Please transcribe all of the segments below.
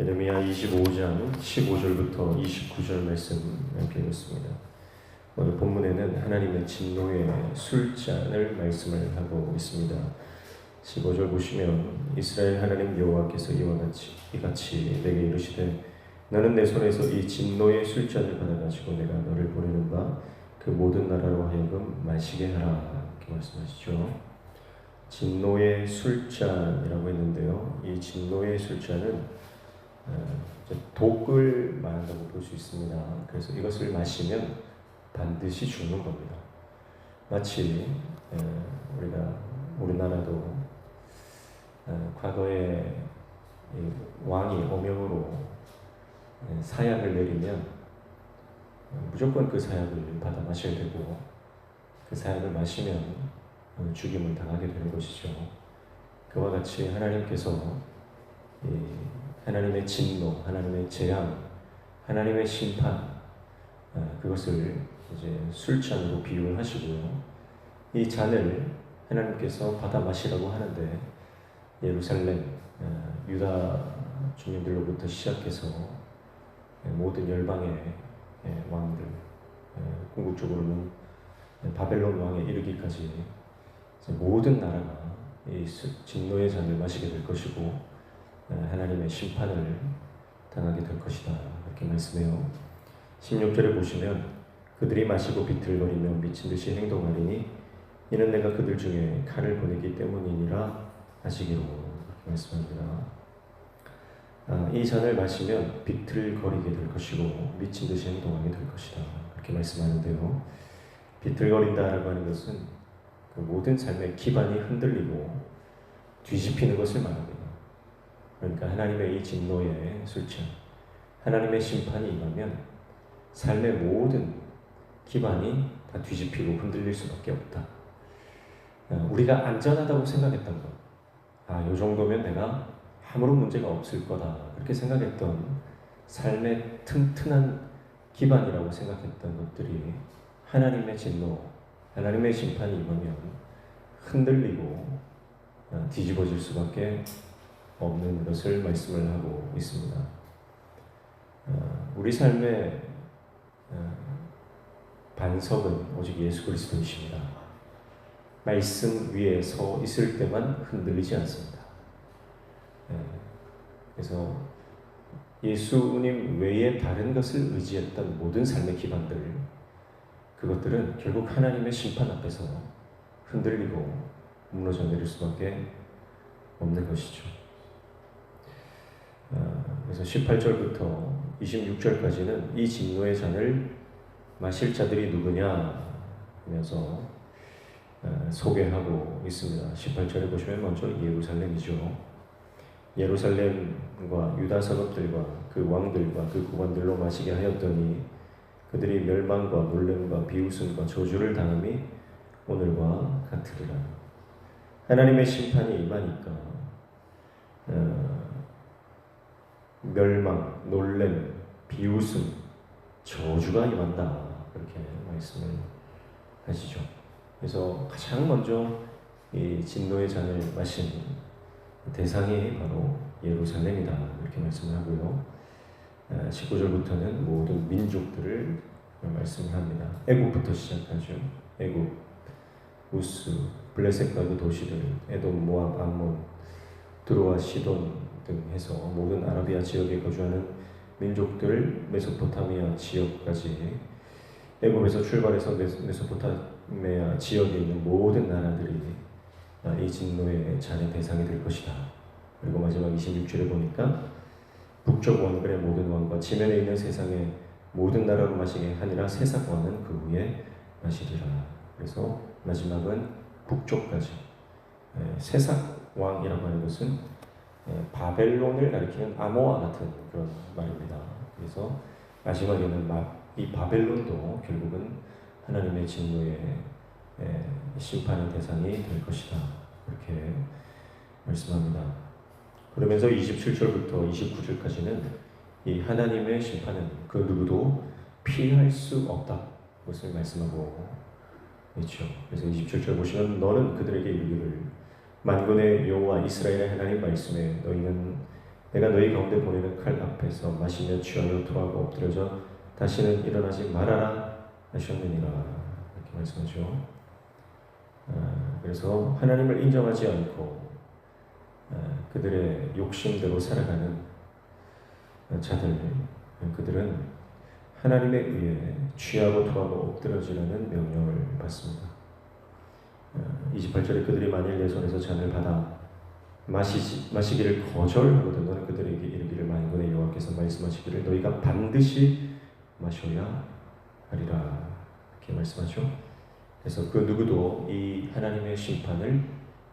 예레미야 25장 15절부터 29절 말씀 읽겠습니다. 오늘 본문에는 하나님의 진노의 술잔을 말씀을 하고 있습니다. 15절 보시면 이스라엘 하나님 여호와께서 이같이 내게 이르시되 나는 내 손에서 이 진노의 술잔을 받아가지고 내가 너를 보내는 바 그 모든 나라로 하여금 마시게 하라 이렇게 말씀하시죠. 진노의 술잔이라고 했는데요. 이 진노의 술잔은 독을 말한다고 볼 수 있습니다. 그래서 이것을 마시면 반드시 죽는 겁니다. 마치 우리나라도 과거에 왕이 어명으로 사약을 내리면 무조건 그 사약을 받아 마셔야 되고 그 사약을 마시면 죽임을 당하게 되는 것이죠. 그와 같이 하나님께서 하나님의 진노, 하나님의 재앙, 하나님의 심판 그것을 이제 술잔으로 비유를 하시고요. 이 잔을 하나님께서 받아 마시라고 하는데 예루살렘, 유다 주민들로부터 시작해서 모든 열방의 왕들, 궁극적으로는 바벨론 왕에 이르기까지 모든 나라가 이 진노의 잔을 마시게 될 것이고 하나님의 심판을 당하게 될 것이다 이렇게 말씀해요. 16절에 보시면 그들이 마시고 비틀거리며 미친 듯이 행동하리니 이는 내가 그들 중에 칼을 보내기 때문이니라 하시기로 이렇게 말씀합니다. 이 잔을 마시면 비틀거리게 될 것이고 미친 듯이 행동하게 될 것이다 이렇게 말씀하는데요. 비틀거린다라고 하는 것은 그 모든 삶의 기반이 흔들리고 뒤집히는 것을 말합니다. 그러니까 하나님의 이 진노의 술잔, 하나님의 심판이 임하면 삶의 모든 기반이 다 뒤집히고 흔들릴 수밖에 없다. 우리가 안전하다고 생각했던 것, 이 정도면 내가 아무런 문제가 없을 거다 그렇게 생각했던 삶의 튼튼한 기반이라고 생각했던 것들이 하나님의 진노, 하나님의 심판이 임하면 흔들리고 뒤집어질 수밖에 없는 것을 말씀을 하고 있습니다. 우리 삶의 반석은 오직 예수 그리스도이십니다. 말씀 위에 서 있을 때만 흔들리지 않습니다. 그래서 예수님 외에 다른 것을 의지했던 모든 삶의 기반들, 그것들은 결국 하나님의 심판 앞에서 흔들리고 무너져 내릴 수밖에 없는 것이죠. 그래서 18절부터 26절까지는 이 진노의 잔을 마실 자들이 누구냐 하면서 소개하고 있습니다. 18절에 보시면 먼저 예루살렘이죠. 예루살렘과 유다 성읍들과 그 왕들과 그 구관들로 마시게 하였더니 그들이 멸망과 놀램과 비웃음과 저주를 당함이 오늘과 같으리라. 하나님의 심판이 임하니까 멸망, 놀램, 비웃음, 저주가 임한다 그렇게 말씀을 하시죠. 그래서 가장 먼저 이 진노의 잔을 마신 대상이 바로 예루살렘이다 이렇게 말씀을 하고요. 19절부터는 모든 민족들을 말씀을 합니다. 애국부터 시작하죠. 애국, 우스, 블레셋과 그 도시들, 에돔, 모압, 암몬, 드로아, 시돈 등 해서 모든 아라비아 지역에 거주하는 민족들, 메소포타미아 지역까지 애굽에서 출발해서 메소포타미아 지역에 있는 모든 나라들이 이 진노의 잔의 대상이 될 것이다. 그리고 마지막 26절에 보니까 북쪽 원글의 모든 왕과 지면에 있는 세상의 모든 나라로 마시게 하니라. 세상 왕은 그 위에 마시리라. 그래서 마지막은 북쪽까지. 세상 왕이라고 하는 것은 바벨론을 가리키는 암호와 같은 그런 말입니다. 그래서 마지막에는 이 바벨론도 결국은 하나님의 진노의 심판의 대상이 될 것이다. 그렇게 말씀합니다. 그러면서 27절부터 29절까지는 이 하나님의 심판은 그 누구도 피할 수 없다. 그것을 말씀하고 있죠. 그래서 27절 보시면 너는 그들에게 이르기를 만군의 여호와 이스라엘의 하나님 말씀에 너희는 내가 너희 가운데 보내는 칼 앞에서 마시며 취하여 토하고 엎드려져 다시는 일어나지 말아라 하셨느니라. 이렇게 말씀하죠. 그래서 하나님을 인정하지 않고 그들의 욕심대로 살아가는 자들, 그들은 하나님에 의해 취하고 토하고 엎드러지라는 명령을 받습니다. 28절에 그들이 만일 내 손에서 잔을 받아 마시기를 거절하거든 너는 그들에게 이르기를 만군의 여호와께서 말씀하시기를 너희가 반드시 마셔야 하리라. 이렇게 말씀하죠. 그래서 그 누구도 이 하나님의 심판을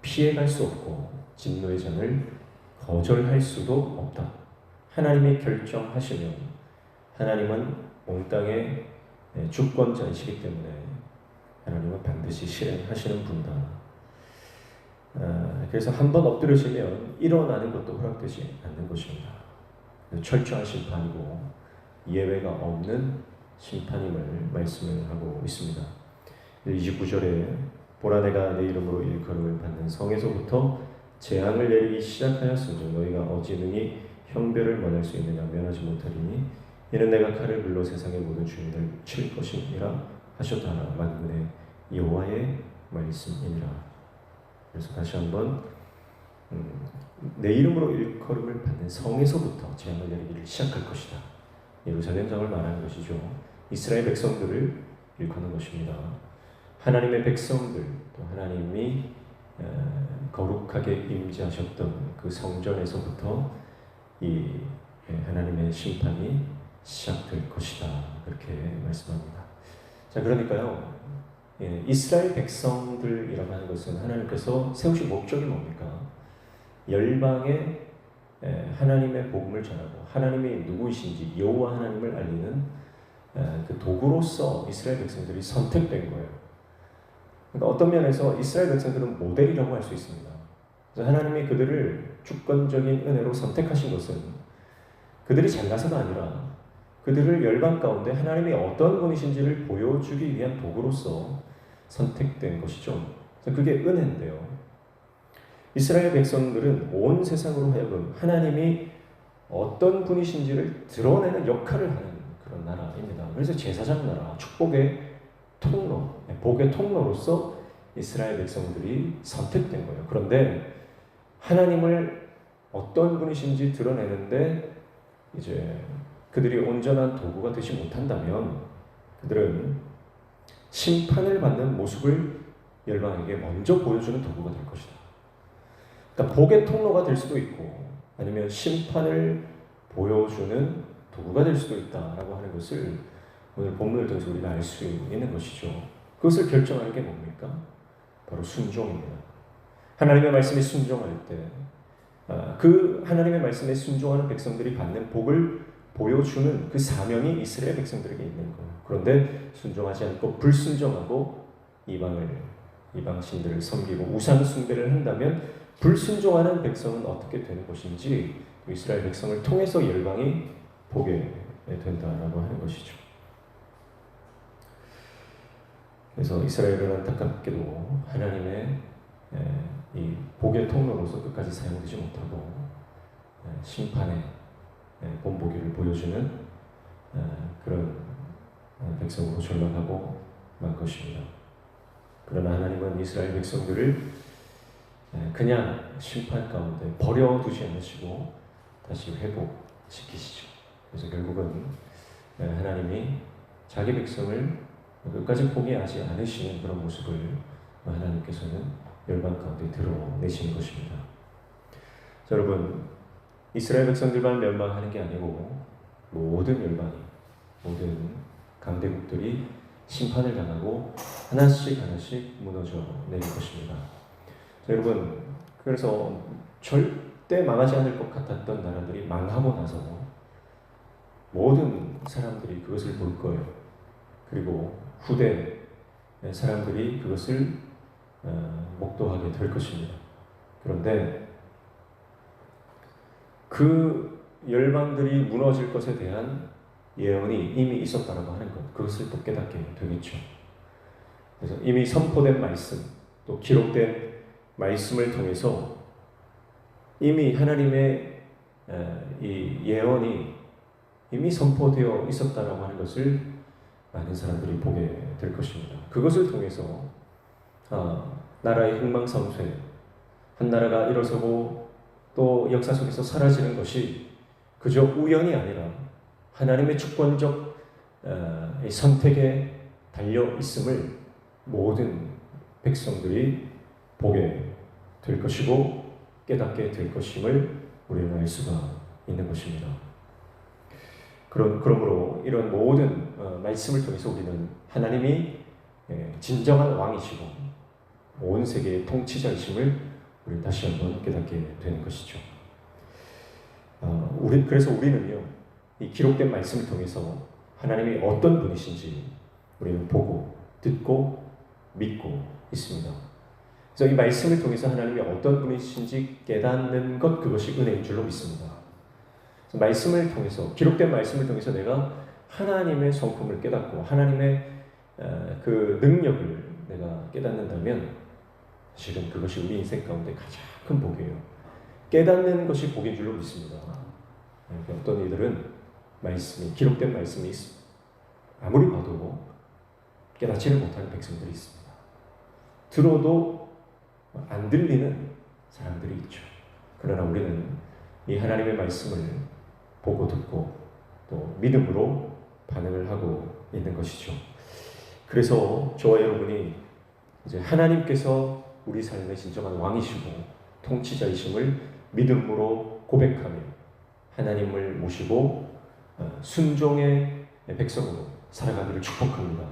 피해갈 수 없고 진노의 잔을 거절할 수도 없다. 하나님이 결정하시면 하나님은 온 땅의 주권자이시기 때문에 하나님은 반드시 실행하시는 분이다. 그래서 한번 엎드려지면 일어나는 것도 허락되지 않는 것입니다. 철저한 심판이고 예외가 없는 심판임을 말씀을 하고 있습니다. 29절에 보라 내가 내 이름으로 일컬음을 받는 성에서부터 재앙을 내리기 시작하였으므로 너희가 어찌 능히 형벌을 면할 수 있느냐 면하지 못하리니 이는 내가 칼을 불러 세상의 모든 주민을 칠 것이니라 하셨다라. 만군의 여호와의 말씀이니라. 그래서 다시 한번 내 이름으로 일컬음을 받는 성에서부터 재앙을 내리기를 시작할 것이다. 예루살렘 성을 말하는 것이죠. 이스라엘 백성들을 일컫는 것입니다. 하나님의 백성들, 또 하나님이 거룩하게 임재하셨던 그 성전에서부터 이 하나님의 심판이 시작될 것이다. 그렇게 말씀합니다. 자, 그러니까요, 이스라엘 백성들이라고 하는 것은 하나님께서 세우신 목적이 뭡니까? 열방에 하나님의 복음을 전하고 하나님이 누구이신지 여호와 하나님을 알리는 그 도구로서 이스라엘 백성들이 선택된 거예요. 그러니까 어떤 면에서 이스라엘 백성들은 모델이라고 할 수 있습니다. 그래서 하나님이 그들을 주권적인 은혜로 선택하신 것은 그들이 잘나서가 아니라 그들을 열방 가운데 하나님이 어떤 분이신지를 보여주기 위한 도구로서 선택된 것이죠. 그래서 그게 은혜인데요. 이스라엘 백성들은 온 세상으로 하여금 하나님이 어떤 분이신지를 드러내는 역할을 하는 그런 나라입니다. 그래서 제사장 나라, 축복의 통로, 복의 통로로서 이스라엘 백성들이 선택된 거예요. 그런데 하나님을 어떤 분이신지 드러내는데 이제 그들이 온전한 도구가 되지 못한다면 그들은 심판을 받는 모습을 열방에게 먼저 보여주는 도구가 될 것이다. 그러니까 복의 통로가 될 수도 있고 아니면 심판을 보여주는 도구가 될 수도 있다라고 하는 것을 오늘 본문을 통해서 우리가 알 수 있는 것이죠. 그것을 결정하는 게 뭡니까? 바로 순종입니다. 하나님의 말씀에 순종할 때 그 하나님의 말씀에 순종하는 백성들이 받는 복을 보여주는 그 사명이 이스라엘 백성들에게 있는 거예요. 그런데 순종하지 않고 불순종하고 이방신들을 섬기고 우상 숭배를 한다면 불순종하는 백성은 어떻게 되는 것인지 이스라엘 백성을 통해서 열방이 보게 된다라고 하는 것이죠. 그래서 이스라엘은 안타깝게도 하나님의 이 복의 통로로서 끝까지 사용되지 못하고 심판의 본보기를 보여주는 그런 백성으로 전락하고 만 것입니다. 그러나 하나님은 이스라엘 백성들을 그냥 심판 가운데 버려두지 않으시고 다시 회복시키시죠. 그래서 결국은 하나님이 자기 백성을 끝까지 포기하지 않으시는 그런 모습을 하나님께서는 열방 가운데 드러내시는 것입니다. 자, 여러분, 이스라엘 백성들만 멸망하는 게 아니고 모든 열방이, 모든 강대국들이 심판을 당하고 하나씩 무너져 내릴 것입니다. 자, 여러분, 그래서 절대 망하지 않을 것 같았던 나라들이 망하고 나서 모든 사람들이 그것을 볼 거예요. 그리고 후대 사람들이 그것을 목도하게 될 것입니다. 그런데 그 열방들이 무너질 것에 대한 예언이 이미 있었다라고 하는 것, 그것을 또 깨닫게 되겠죠. 그래서 이미 선포된 말씀, 또 기록된 말씀을 통해서 이미 하나님의 이 예언이 이미 선포되어 있었다라고 하는 것을 많은 사람들이 보게 될 것입니다. 그것을 통해서 나라의 흥망성쇠, 한 나라가 일어서고 또 역사 속에서 사라지는 것이 그저 우연이 아니라 하나님의 주권적 선택에 달려 있음을 모든 백성들이 보게 될 것이고 깨닫게 될 것임을 우리는 알 수가 있는 것입니다. 그러므로 이런 모든 말씀을 통해서 우리는 하나님이 진정한 왕이시고 온 세계의 통치자이심을 우리 다시 한번 깨닫게 되는 것이죠. 그래서 우리는요, 이 기록된 말씀을 통해서 하나님이 어떤 분이신지 우리는 보고 듣고 믿고 있습니다. 그래서 이 말씀을 통해서 하나님이 어떤 분이신지 깨닫는 것, 그것이 은혜인 줄로 믿습니다. 그래서 말씀을 통해서, 기록된 말씀을 통해서 내가 하나님의 성품을 깨닫고 하나님의 그 능력을 내가 깨닫는다면 사실은 그것이 우리 인생 가운데 가장 큰 복이에요. 깨닫는 것이 복인 줄로 믿습니다. 어떤 이들은 말씀이, 기록된 말씀이 아무리 봐도 깨닫지를 못하는 백성들이 있습니다. 들어도 안 들리는 사람들이 있죠. 그러나 우리는 이 하나님의 말씀을 보고 듣고 또 믿음으로 반응을 하고 있는 것이죠. 그래서 저와 여러분이 이제 하나님께서 우리 삶의 진정한 왕이시고 통치자이심을 믿음으로 고백하며 하나님을 모시고 순종의 백성으로 살아가기를 축복합니다.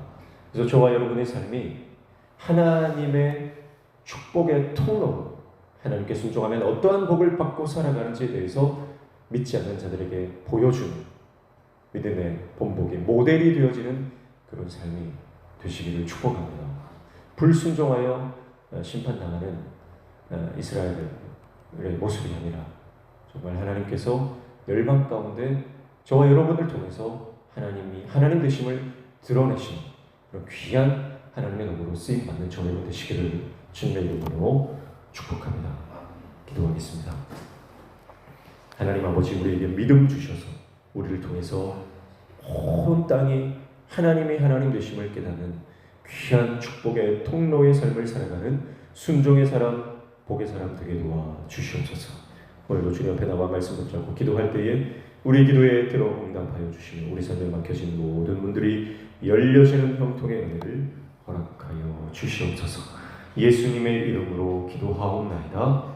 그래서 저와 여러분의 삶이 하나님의 축복의 통로로 하나님께 순종하면 어떠한 복을 받고 살아가는지에 대해서 믿지 않는 자들에게 보여주는 믿음의 본보기, 모델이 되어지는 그런 삶이 되시기를 축복합니다. 불순종하여 심판당하는 이스라엘의 모습이 아니라 정말 하나님께서 열방 가운데 저와 여러분을 통해서 하나님이 하나님 되심을 드러내신 그런 귀한 하나님의 도구로 쓰임받는 저와 여러분 되시기를 주님의 이름으로 축복합니다. 기도하겠습니다. 하나님 아버지, 우리에게 믿음 주셔서 우리를 통해서 온 땅이 하나님의 하나님 되심을 깨닫는 귀한 축복의 통로의 삶을 살아가는 순종의 사람, 복의 사람 되게 도와 주시옵소서. 오늘도 주님 앞에 나와 말씀 붙잡고 기도할 때에 우리 기도에 들어 응답하여 주시며 우리 삶에 막혀진 모든 문들이 열려지는 형통의 은혜를 허락하여 주시옵소서. 예수님의 이름으로 기도하옵나이다.